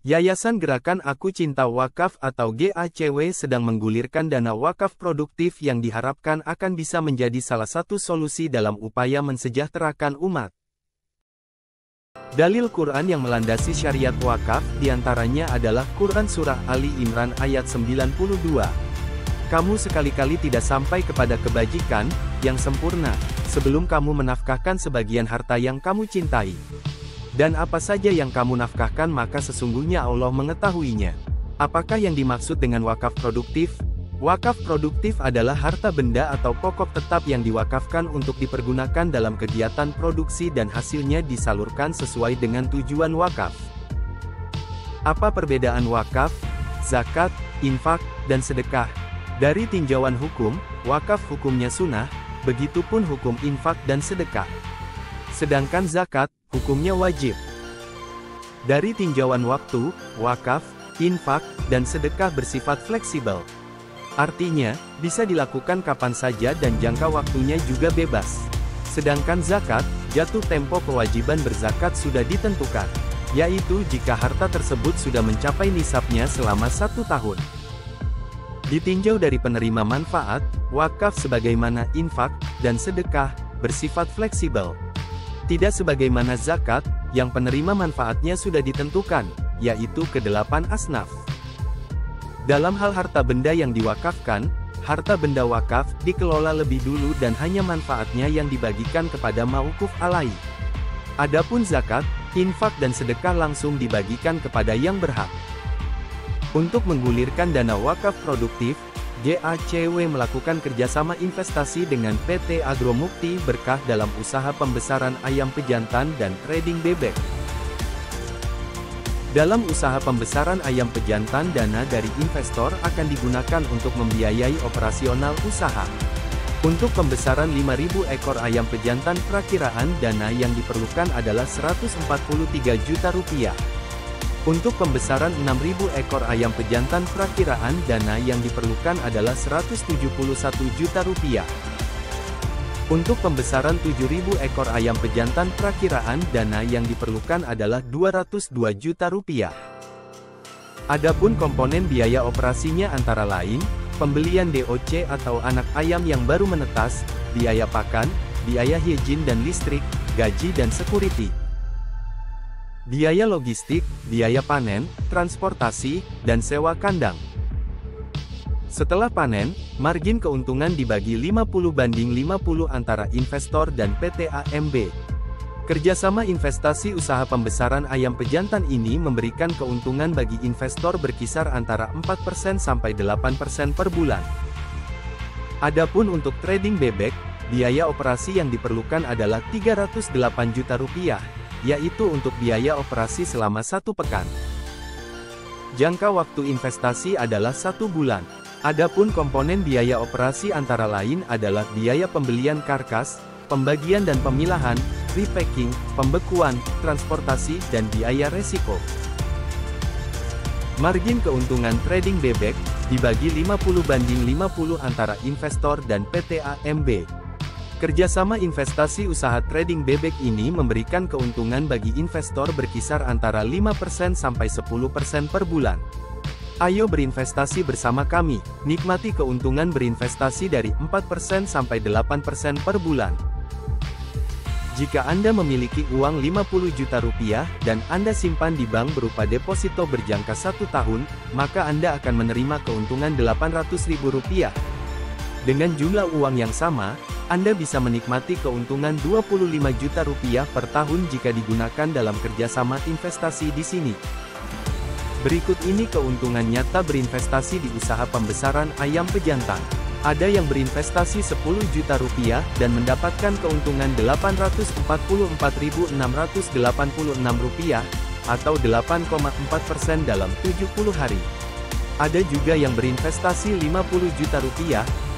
Yayasan Gerakan Aku Cinta Wakaf atau GACW sedang menggulirkan dana wakaf produktif yang diharapkan akan bisa menjadi salah satu solusi dalam upaya mensejahterakan umat. Dalil Quran yang melandasi syariat wakaf diantaranya adalah Quran Surah Ali Imran ayat 92. Kamu sekali-kali tidak sampai kepada kebajikan yang sempurna sebelum kamu menafkahkan sebagian harta yang kamu cintai. Dan apa saja yang kamu nafkahkan maka sesungguhnya Allah mengetahuinya. Apakah yang dimaksud dengan wakaf produktif? Wakaf produktif adalah harta benda atau pokok tetap yang diwakafkan untuk dipergunakan dalam kegiatan produksi dan hasilnya disalurkan sesuai dengan tujuan wakaf. Apa perbedaan wakaf, zakat, infak, dan sedekah? Dari tinjauan hukum, wakaf hukumnya sunnah, begitupun hukum infak dan sedekah. Sedangkan zakat, hukumnya wajib. Dari tinjauan waktu, wakaf, infak, dan sedekah bersifat fleksibel. Artinya, bisa dilakukan kapan saja dan jangka waktunya juga bebas. Sedangkan zakat, jatuh tempo kewajiban berzakat sudah ditentukan, yaitu jika harta tersebut sudah mencapai nisabnya selama 1 tahun. Ditinjau dari penerima manfaat, wakaf sebagaimana infak, dan sedekah, bersifat fleksibel. Tidak sebagaimana zakat, yang penerima manfaatnya sudah ditentukan, yaitu ke-8 asnaf. Dalam hal harta benda yang diwakafkan, harta benda wakaf dikelola lebih dulu dan hanya manfaatnya yang dibagikan kepada mauquf alai. Adapun zakat, infak dan sedekah langsung dibagikan kepada yang berhak. Untuk menggulirkan dana wakaf produktif, GACW melakukan kerjasama investasi dengan PT Agromukti Berkah dalam usaha pembesaran ayam pejantan dan trading bebek. Dalam usaha pembesaran ayam pejantan, dana dari investor akan digunakan untuk membiayai operasional usaha. Untuk pembesaran 5.000 ekor ayam pejantan, perakiraan dana yang diperlukan adalah Rp143 juta. Untuk pembesaran 6.000 ekor ayam pejantan, perakiraan dana yang diperlukan adalah Rp171 juta. Untuk pembesaran 7.000 ekor ayam pejantan, perakiraan dana yang diperlukan adalah Rp202 juta. Adapun komponen biaya operasinya antara lain, pembelian DOC atau anak ayam yang baru menetas, biaya pakan, biaya higien dan listrik, gaji dan security. Biaya logistik, biaya panen, transportasi, dan sewa kandang. Setelah panen, margin keuntungan dibagi 50/50 antara investor dan PT AMB. Kerjasama investasi usaha pembesaran ayam pejantan ini memberikan keuntungan bagi investor berkisar antara 4% sampai 8% per bulan. Adapun untuk trading bebek, biaya operasi yang diperlukan adalah Rp308 juta, yaitu untuk biaya operasi selama 1 pekan. Jangka waktu investasi adalah 1 bulan. Adapun komponen biaya operasi antara lain adalah biaya pembelian karkas, pembagian dan pemilahan, repacking, pembekuan, transportasi, dan biaya resiko. Margin keuntungan trading bebek dibagi 50/50 antara investor dan PT AMB. Kerjasama investasi usaha trading bebek ini memberikan keuntungan bagi investor berkisar antara 5% sampai 10% per bulan. Ayo berinvestasi bersama kami, nikmati keuntungan berinvestasi dari 4% sampai 8% per bulan. Jika Anda memiliki uang Rp50 juta dan Anda simpan di bank berupa deposito berjangka 1 tahun, maka Anda akan menerima keuntungan Rp800.000. Dengan jumlah uang yang sama, Anda bisa menikmati keuntungan Rp25 juta per tahun jika digunakan dalam kerjasama investasi di sini. Berikut ini keuntungan nyata berinvestasi di usaha pembesaran ayam pejantan. Ada yang berinvestasi Rp10 juta dan mendapatkan keuntungan Rp844.686 atau 8,4% dalam 70 hari. Ada juga yang berinvestasi Rp50 juta,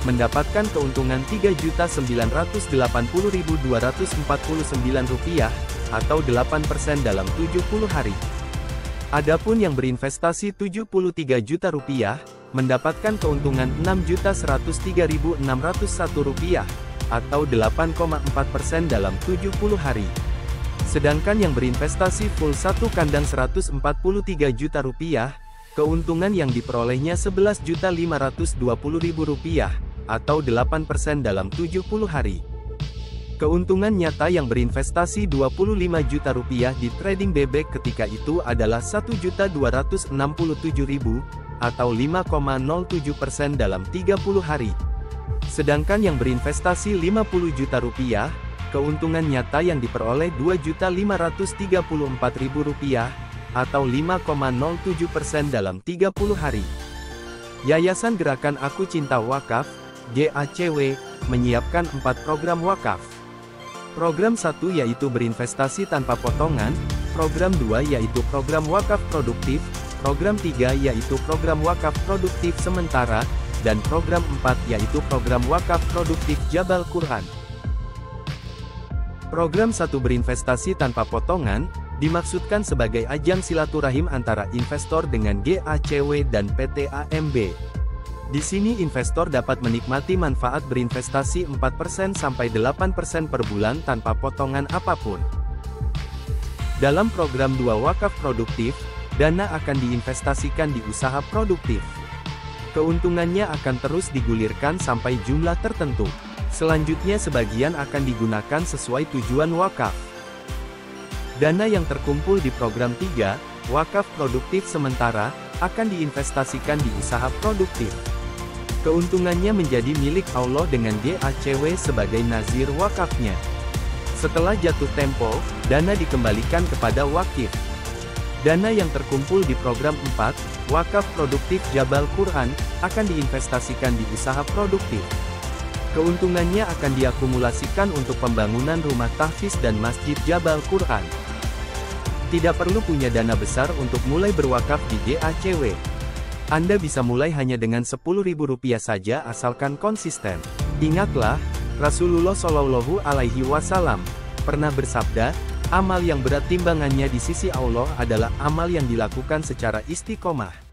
mendapatkan keuntungan Rp3.980.249 atau 8% dalam 70 hari. Adapun yang berinvestasi Rp73 juta, mendapatkan keuntungan Rp6.103.601 atau 8,4% dalam 70 hari. Sedangkan yang berinvestasi full satu kandang 143 juta rupiah, keuntungan yang diperolehnya 11.520.000 rupiah, atau 8% dalam 70 hari. Keuntungan nyata yang berinvestasi 25 juta rupiah di trading bebek ketika itu adalah 1.267.000, atau 5,07% dalam 30 hari. Sedangkan yang berinvestasi 50 juta rupiah, keuntungan nyata yang diperoleh 2.534.000 rupiah, atau 5,07% dalam 30 hari. Yayasan Gerakan Aku Cinta Wakaf, GACW, menyiapkan 4 program wakaf. Program 1 yaitu berinvestasi tanpa potongan, program 2 yaitu program wakaf produktif, program 3 yaitu program wakaf produktif sementara, dan program 4 yaitu program wakaf produktif Jabal Quran. Program 1 berinvestasi tanpa potongan, dimaksudkan sebagai ajang silaturahim antara investor dengan GACW dan PT AMB. Di sini investor dapat menikmati manfaat berinvestasi 4% sampai 8% per bulan tanpa potongan apapun. Dalam program 2 wakaf produktif, dana akan diinvestasikan di usaha produktif. Keuntungannya akan terus digulirkan sampai jumlah tertentu. Selanjutnya sebagian akan digunakan sesuai tujuan wakaf. Dana yang terkumpul di program 3, wakaf produktif sementara, akan diinvestasikan di usaha produktif. Keuntungannya menjadi milik Allah dengan GACW sebagai nazir wakafnya. Setelah jatuh tempo, dana dikembalikan kepada wakif. Dana yang terkumpul di program 4, wakaf produktif Jabal Quran, akan diinvestasikan di usaha produktif. Keuntungannya akan diakumulasikan untuk pembangunan rumah tahfiz dan masjid Jabal Quran. Tidak perlu punya dana besar untuk mulai berwakaf di GACW. Anda bisa mulai hanya dengan Rp10.000 saja asalkan konsisten. Ingatlah, Rasulullah Shallallahu Alaihi Wasallam pernah bersabda, amal yang berat timbangannya di sisi Allah adalah amal yang dilakukan secara istiqomah.